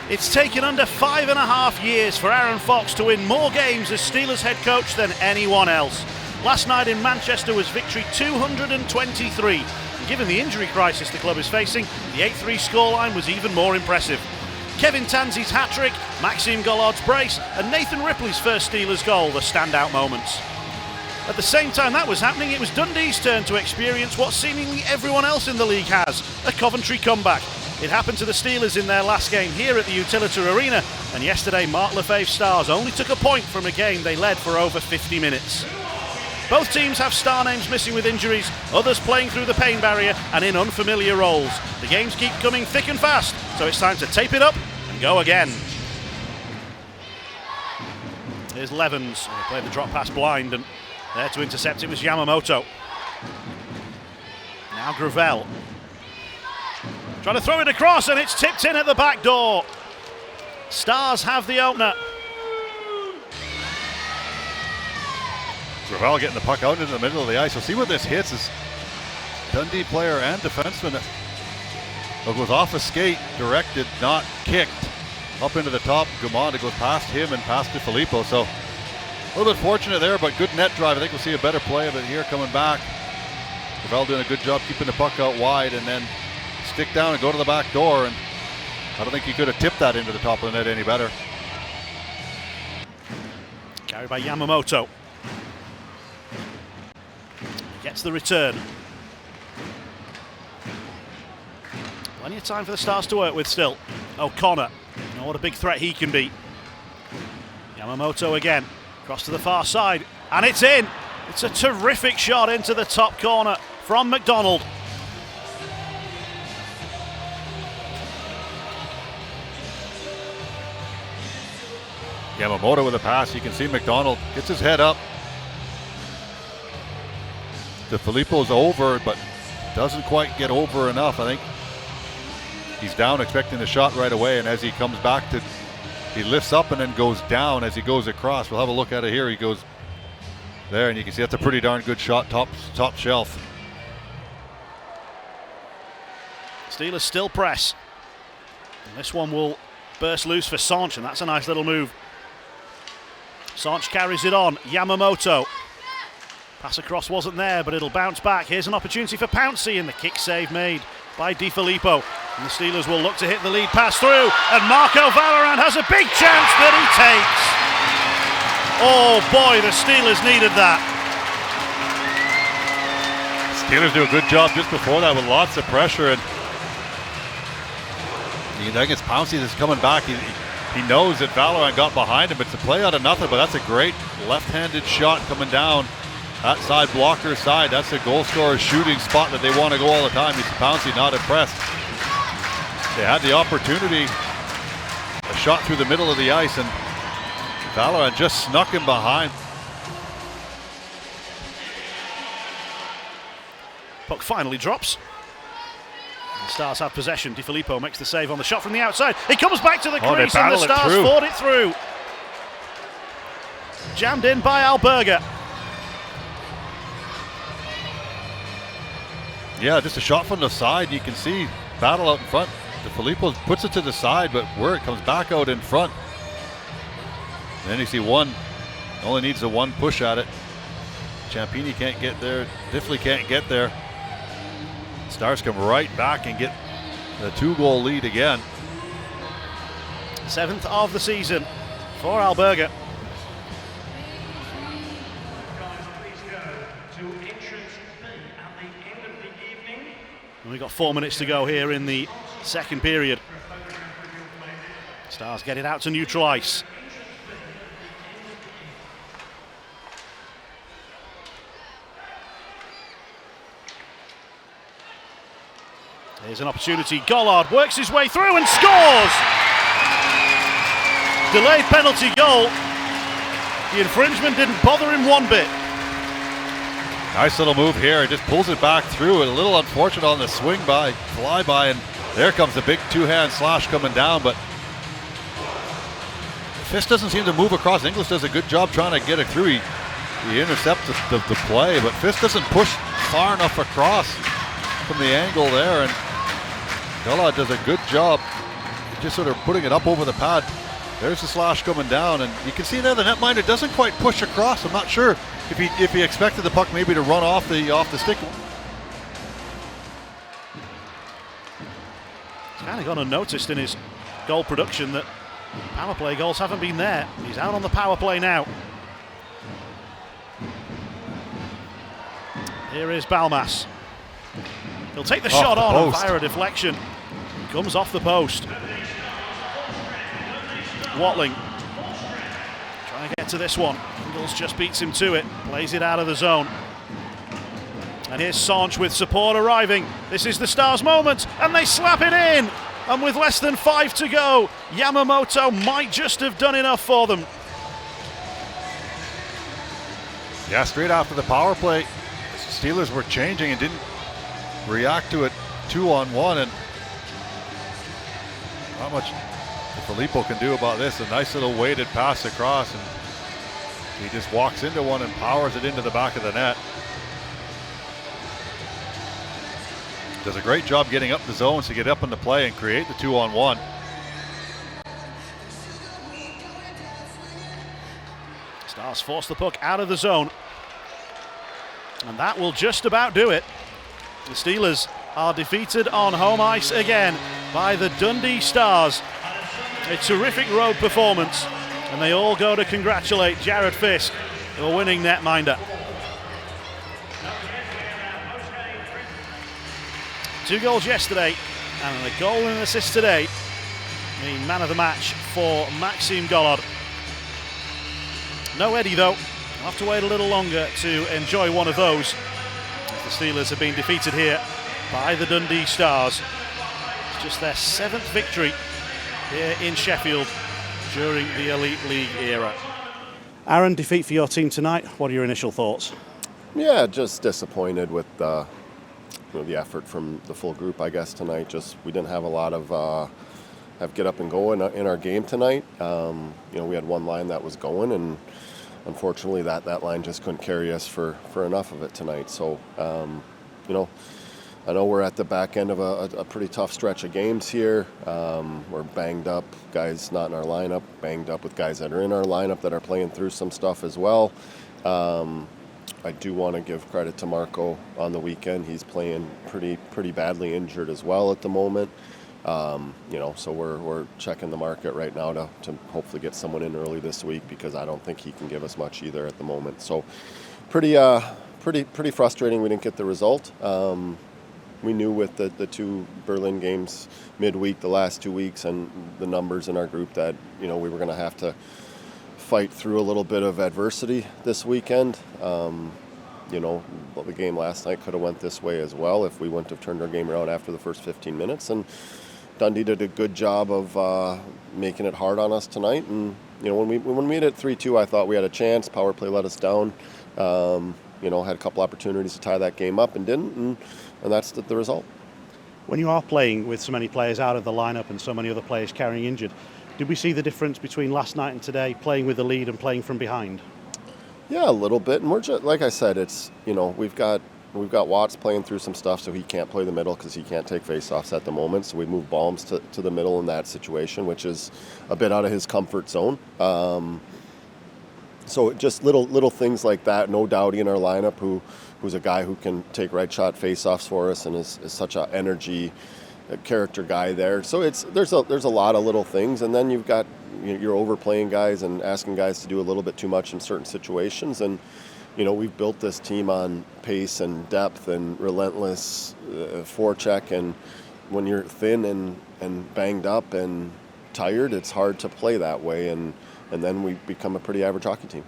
It's taken under 5.5 years for Aaron Fox to win more games as Steelers head coach than anyone else. Last night in Manchester was victory 223. And given the injury crisis the club is facing, the 8-3 scoreline was even more impressive. Kevin Tanzi's hat-trick, Maxime Gollard's brace, and Nathan Ripley's first Steelers goal, the standout moments. At the same time that was happening, it was Dundee's turn to experience what seemingly everyone else in the league has, a Coventry comeback. It happened to the Steelers in their last game here at the Utilita Arena, and yesterday Mark Lefebvre's Stars only took a point from a game they led for over 50 minutes. Both teams have star names missing with injuries, others playing through the pain barrier and in unfamiliar roles. The games keep coming thick and fast, so it's time to tape it up and go again. Here's Levens, he played the drop pass blind, and there to intercept it was Yamamoto. Now Gravel. Trying to throw it across, and it's tipped in at the back door. Stars have the opener. Gravel getting the puck out into the middle of the ice. We'll see where this hits. Is Dundee player and defenseman. It goes off a skate, directed, not kicked. Up into the top, Gumond. It goes past him and past to Filippo. So a little bit fortunate there, but good net drive. I think we'll see a better play of it here coming back. Gravel doing a good job keeping the puck out wide and then stick down and go to the back door. And I don't think he could have tipped that into the top of the net any better. Carried by Yamamoto. Gets the return. Plenty of time for the Stars to work with still. O'Connor, you know what a big threat he can be. Yamamoto again, across to the far side, and it's in. It's a terrific shot into the top corner from McDonald. Yamamoto with a pass. You can see McDonald gets his head up. The Filippo's over, but doesn't quite get over enough. I think he's down expecting the shot right away, and as he comes back he lifts up and then goes down as he goes across. We'll have a look at it here. He goes there, and you can see that's a pretty darn good shot, top shelf. Steelers still press. And this one will burst loose for Sanch, and that's a nice little move. Sanch carries it on. Yamamoto. Pass across wasn't there, but it'll bounce back. Here's an opportunity for Pouncey, and the kick save made by Di Filippo. And the Steelers will look to hit the lead pass through, and Marco Valorant has a big chance that he takes. Oh boy, the Steelers needed that. Steelers do a good job just before that with lots of pressure, and I think it's Pouncey that's coming back. He knows that Valorant got behind him. It's a play out of nothing, but that's a great left-handed shot coming down. That side blocker side, that's a goal scorer's shooting spot that they want to go all the time. You see Pouncey not impressed. They had the opportunity, a shot through the middle of the ice, and Valorant just snuck him behind. Puck finally drops. The Stars have possession. Di Filippo makes the save on the shot from the outside. It comes back to the crease, and the Stars fought it through. Jammed in by Alberga. Yeah, just a shot from the side. You can see battle out in front. Di Filippo puts it to the side, but where it comes back out in front. And then you see one, only needs a one push at it. Ciampini can't get there. Diffley can't get there. Stars come right back and get the 2-goal lead again. 7th of the season for Alberga. And we've got 4 minutes to go here in the second period. Stars get it out to neutral ice. Here's an opportunity. Gollard works his way through and scores! Delayed penalty goal. The infringement didn't bother him one bit. Nice little move here. He just pulls it back through. A little unfortunate on the swing by, fly by, and there comes the big two-hand slash coming down, but Fist doesn't seem to move across. Inglis does a good job trying to get it through. He intercepts the play, but Fist doesn't push far enough across from the angle there, and Gollard does a good job just sort of putting it up over the pad. There's the slash coming down, and you can see there the netminder doesn't quite push across. I'm not sure if he expected the puck maybe to run off the stick. It's kind of gone unnoticed in his goal production that power play goals haven't been there. He's out on the power play now. Here is Balmas. He'll take the shot on and via a deflection. Comes off the post. Watling trying to get to this one. Ingles just beats him to it. Plays it out of the zone. And here's Sanch with support arriving. This is the Stars' moment, and they slap it in. And with less than 5 to go, Yamamoto might just have done enough for them. Yeah, straight after the power play, the Steelers were changing and didn't react to it 2-on-1, and not much Filippo can do about this. A nice little weighted pass across, and he just walks into one and powers it into the back of the net. Does a great job getting up the zones to get up into play and create the 2-on-1. Stars force the puck out of the zone, and that will just about do it. The Steelers are defeated on home ice again by the Dundee Stars. A terrific road performance, and they all go to congratulate Jared Fisk, the winning netminder. 2 goals yesterday and a goal and an assist today. The man of the match for Maxime Gollard. No Eddie though. We'll have to wait a little longer to enjoy one of those, as the Steelers have been defeated here by the Dundee Stars. It's just their 7th victory here in Sheffield during the Elite League era. Aaron, defeat for your team tonight. What are your initial thoughts? Yeah, just disappointed with the effort from the full group, I guess, tonight. Just we didn't have a lot of have get up and go in our game tonight. We had one line that was going, and unfortunately that line just couldn't carry us for enough of it tonight. So, I know we're at the back end of a pretty tough stretch of games here. We're banged up, guys not in our lineup, banged up with guys that are in our lineup that are playing through some stuff as well. I do want to give credit to Marco on the weekend. He's playing pretty badly injured as well at the moment. So we're checking the market right now to hopefully get someone in early this week, because I don't think he can give us much either at the moment. So pretty frustrating we didn't get the result. We knew with the 2 Berlin games midweek, the last 2 weeks, and the numbers in our group that, we were going to have to fight through a little bit of adversity this weekend. The game last night could have went this way as well if we wouldn't have turned our game around after the first 15 minutes. And Dundee did a good job of making it hard on us tonight. And, when we made it 3-2, I thought we had a chance. Power play let us down. Had a couple opportunities to tie that game up and didn't. And that's the result. When you are playing with so many players out of the lineup and so many other players carrying injured, did we see the difference between last night and today, playing with the lead and playing from behind? Yeah, a little bit. And we're just, like I said, it's, we've got Watts playing through some stuff, so he can't play the middle because he can't take faceoffs at the moment. So we move Balms to the middle in that situation, which is a bit out of his comfort zone. So just little things like that. No Doughty in our lineup, who's a guy who can take right shot faceoffs for us and is such an energy character guy there. So there's a lot of little things, and then you've got you're overplaying guys and asking guys to do a little bit too much in certain situations. And we've built this team on pace and depth and relentless forecheck, and when you're thin and banged up and tired, it's hard to play that way, and then we become a pretty average hockey team.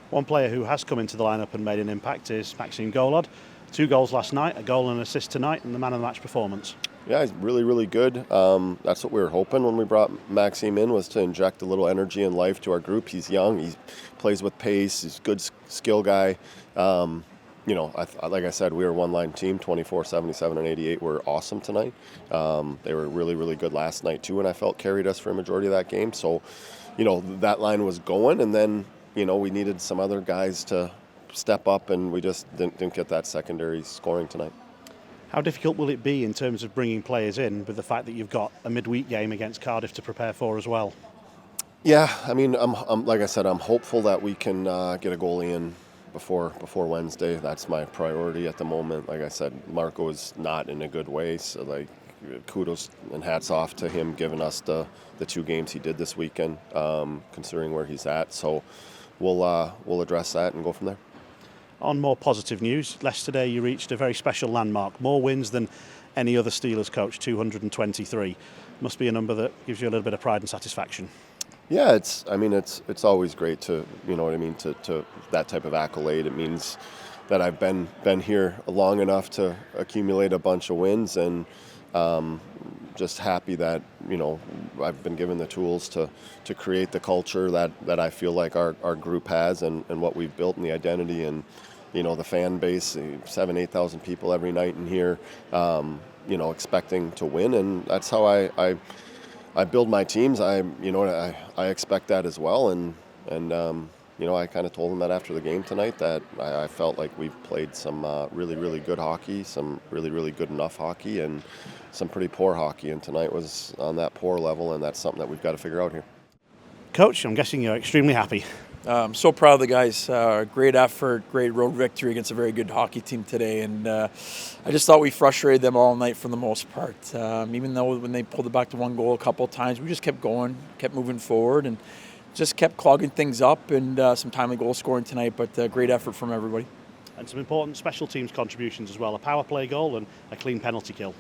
One player who has come into the lineup and made an impact is Maxime Gollard. 2 goals last night, a goal and an assist tonight, and the man of the match performance. Yeah, he's really, really good. That's what we were hoping when we brought Maxime in, was to inject a little energy and life to our group. He's young, he plays with pace, he's a good skill guy. Like I said, we were a one-line team. 24, 77, and 88 were awesome tonight. They were really, really good last night too, and I felt carried us for a majority of that game. So, that line was going, and then, we needed some other guys to step up, and we just didn't get that secondary scoring tonight. How difficult will it be in terms of bringing players in with the fact that you've got a midweek game against Cardiff to prepare for as well? Yeah, I mean, I'm like I said, I'm hopeful that we can get a goalie in before Wednesday. That's my priority at the moment. Like I said, Marco is not in a good way, so like kudos and hats off to him giving us the 2 games he did this weekend, considering where he's at. So we'll address that and go from there. On more positive news, yesterday you reached a very special landmark, more wins than any other Steelers coach, 223. Must be a number that gives you a little bit of pride and satisfaction. Yeah, it's always great to, you know what I mean, to that type of accolade. It means that I've been here long enough to accumulate a bunch of wins, and just happy that, you know, I've been given the tools to create the culture that I feel like our group has, and what we've built, and the identity, and, you know, the fan base, 7,000-8,000 people every night in here, you know, expecting to win. And that's how I build my teams. I expect that as well. And you know, I kind of told them that after the game tonight, that I felt like we've played some really, really good hockey, some really, really good enough hockey, and some pretty poor hockey. And tonight was on that poor level, and that's something that we've got to figure out here. Coach, I'm guessing you're extremely happy. I'm so proud of the guys. Great effort, great road victory against a very good hockey team today. And I just thought we frustrated them all night for the most part. Even though when they pulled it back to 1 goal a couple of times, we just kept going, kept moving forward, and just kept clogging things up, and some timely goal scoring tonight. But great effort from everybody. And some important special teams contributions as well, a power play goal and a clean penalty kill.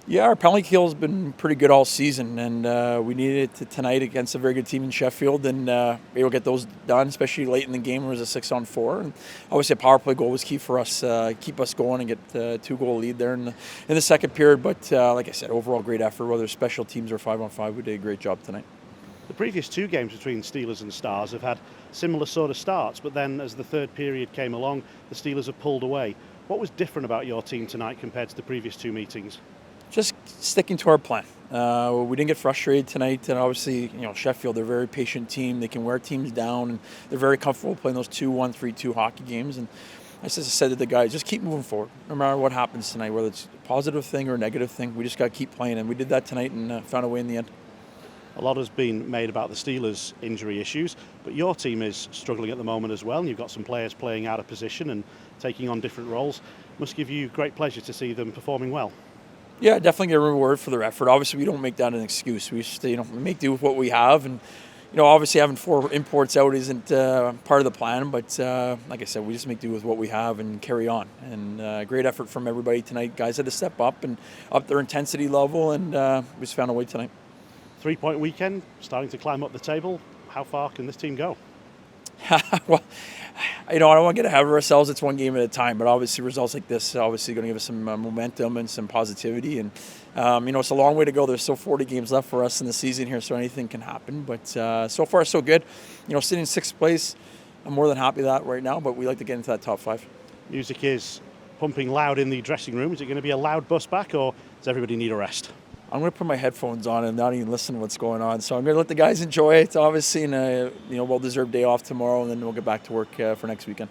Yeah, our penalty kill has been pretty good all season, and we needed it tonight against a very good team in Sheffield, and we will get those done, especially late in the game where it was a 6-on-4. And obviously a power play goal was key for us, keep us going and get a 2-goal lead there in the second period. But like I said, overall great effort, whether special teams or 5-on-5, we did a great job tonight. The previous 2 games between Steelers and Stars have had similar sort of starts, but then as the third period came along, the Steelers have pulled away. What was different about your team tonight compared to the previous 2 meetings? Just sticking to our plan. We didn't get frustrated tonight, and obviously, you know, Sheffield, they're a very patient team. They can wear teams down, and they're very comfortable playing those 2-1, 3-2 hockey games. And I just said to the guys, just keep moving forward, no matter what happens tonight, whether it's a positive thing or a negative thing. We just got to keep playing, and we did that tonight and found a way in the end. A lot has been made about the Steelers' injury issues, but your team is struggling at the moment as well, and you've got some players playing out of position and taking on different roles. Must give you great pleasure to see them performing well. Yeah, definitely get a reward for their effort. Obviously, we don't make that an excuse. We just, make do with what we have, and obviously having 4 imports out isn't part of the plan. But like I said, we just make do with what we have and carry on. And great effort from everybody tonight. Guys had to step up and up their intensity level, and we just found a way tonight. 3-point weekend, starting to climb up the table. How far can this team go? Well, I don't want to get ahead of ourselves. It's 1 game at a time, but obviously results like this obviously going to give us some momentum and some positivity. And it's a long way to go. There's still 40 games left for us in the season here, so anything can happen. But so far, so good. Sitting in 6th place, I'm more than happy with that right now. But we like to get into that top 5. Music is pumping loud in the dressing room. Is it going to be a loud bus back, or does everybody need a rest? I'm going to put my headphones on and not even listen to what's going on. So I'm going to let the guys enjoy it, obviously, and well-deserved day off tomorrow, and then we'll get back to work for next weekend.